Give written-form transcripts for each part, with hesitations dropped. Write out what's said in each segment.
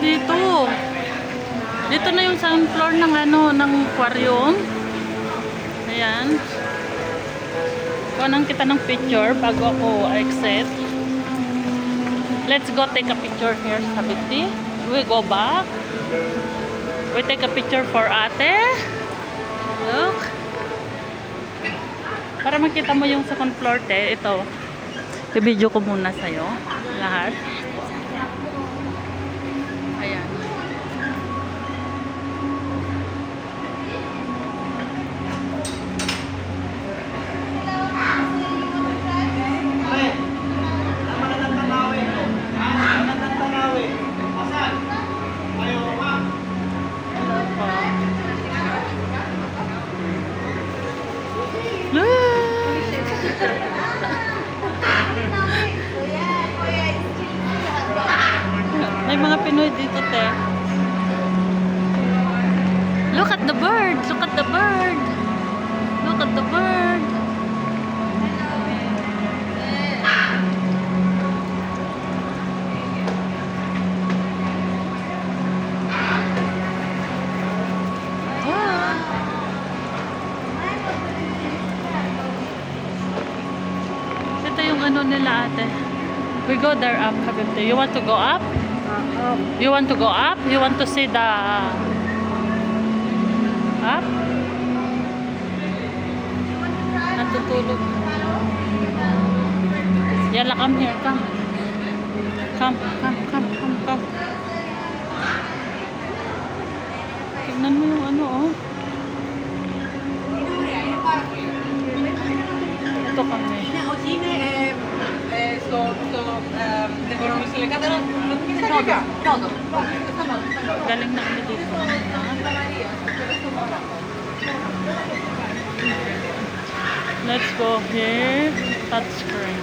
dito. Dito na yung sound floor ng ng aquarium. Ayan. Kuhanan kita ng picture bago ako exit. Let's go take a picture here sa Habibti. We go back. We take a picture for ate. Look. Para makita mo yung second floor, te. Ito. I-video ko muna sa'yo. Lahat. Ayan. May mga Pinoy dito, te. Look at the bird. Look at the bird. Look at the bird. Ito yung nila, ate. We go there up, Habibti. You want to go up? You want to go up? You want to see the up? Natutulog. Yala, come here. Come. Come. Tignan mo yung oh. Ito kami. Galing na kami dito. Let's go here. Touch screen.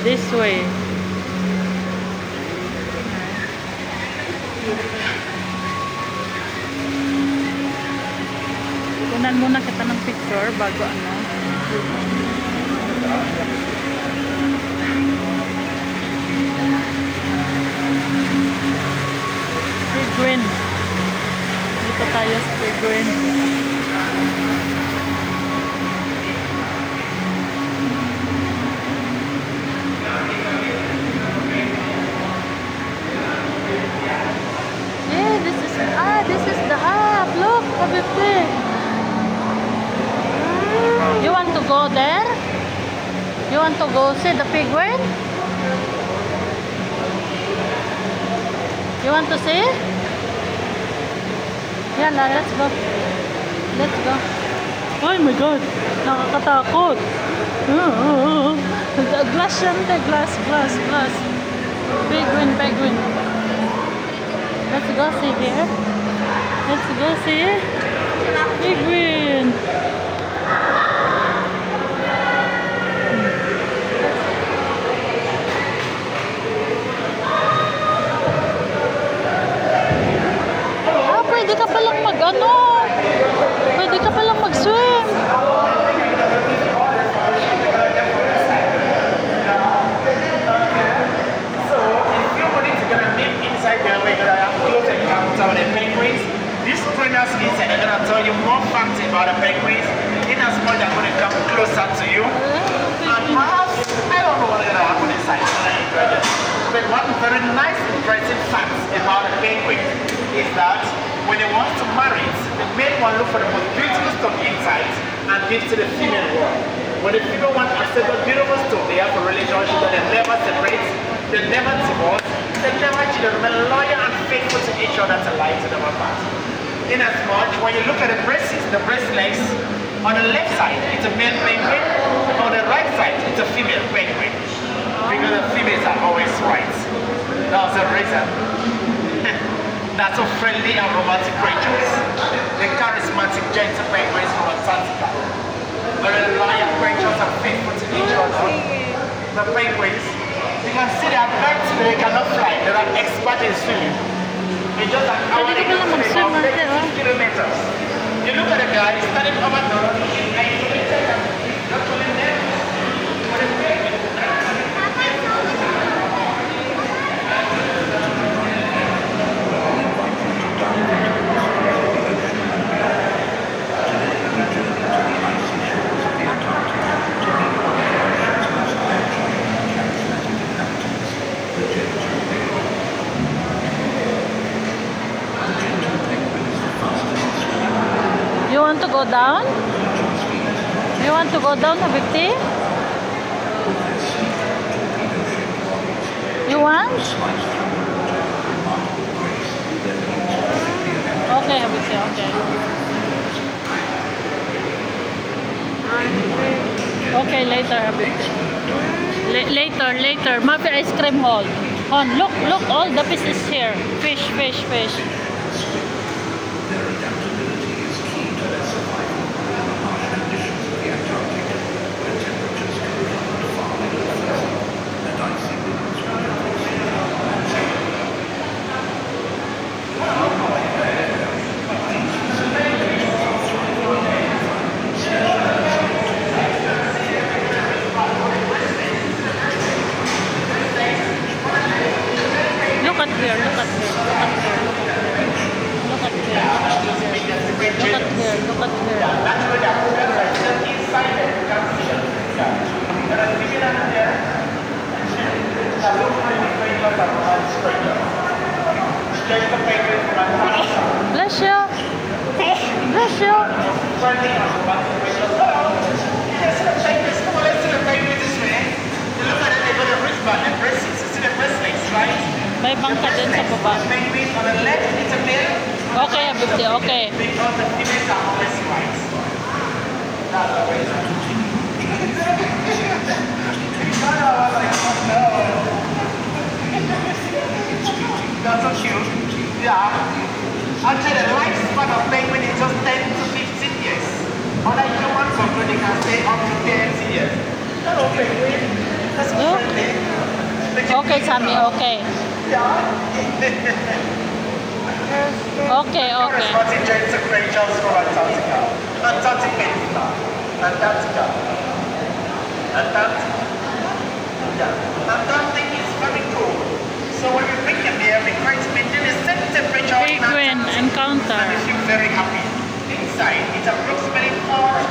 This way. Kunan muna kita ng picture bago Penguin. Dito tayo sa Penguin. This is the app. Look, Habibti. You want to go there? You want to go see the penguin? You want to see? Yeah, let's go. Let's go. Oh my God, nakakatakot. Glass yan, glass. Penguin. Let's go see here. Let's go see penguin. Pwede ka palang pwede ka palang mag-swim. These trainers inside are going to tell you more facts about the penguins in as much as going to come closer to you. And perhaps, I don't know what's going to happen inside. But one very nice, interesting fact about the penguin is that when they want to marry, the male one look for the most beautiful stuff inside and give to the female one. When the female one accepts the beautiful stuff, they have a relationship that they never separate, they never divorce, they never cheat, they remain loyal and faithful to each other to lie to them apart. In as much, when you look at the breast legs, on the left side, it's a male penguin, on the right side, it's a female penguin. Because the females are always right. That's the reason. That's so friendly and romantic creatures. The charismatic gentle penguins from Antarctica. Very loyal creatures and faithful to each other. The penguins, you can see they are birds, but they cannot fly. They are expert in swimming. You You want to go down? You want to go down, Habibti? You want? Okay, Habibti, okay. Okay, later, Habibti. Later. Mafi ice cream hall. Look, all the fish is here. Fish. Look at here. That's where the products are still inside it. You can see it. And at the beginning of there, the look for the fingers are not straight. Straight the fingers from the outside. Bless you. Turning on the bottom fingers. Hello. Yes, the fingers. Come on, let's see the fingers this way. You look at it, they got the wristband, the bracelets. You see the bracelets, right? May bangka din sa baba. The fingers on the left, it's a male. Okay, Habibti, okay. Because the females are always white. That's the way. That's so cute. Yeah. Actually, the lifespan of penguin is just 10 to 15 years. Other human control, they can stay up to 30 years. Hello, penguin. That's Look. Okay, Sammy, okay. Okay. Corresponding James Creatures from Antarctica. Antarctica. Antarctic is very cool. So when you bring them there, we try to maintain the same temperature. Penguin encounter. And you feel very happy. Inside, it's approximately 4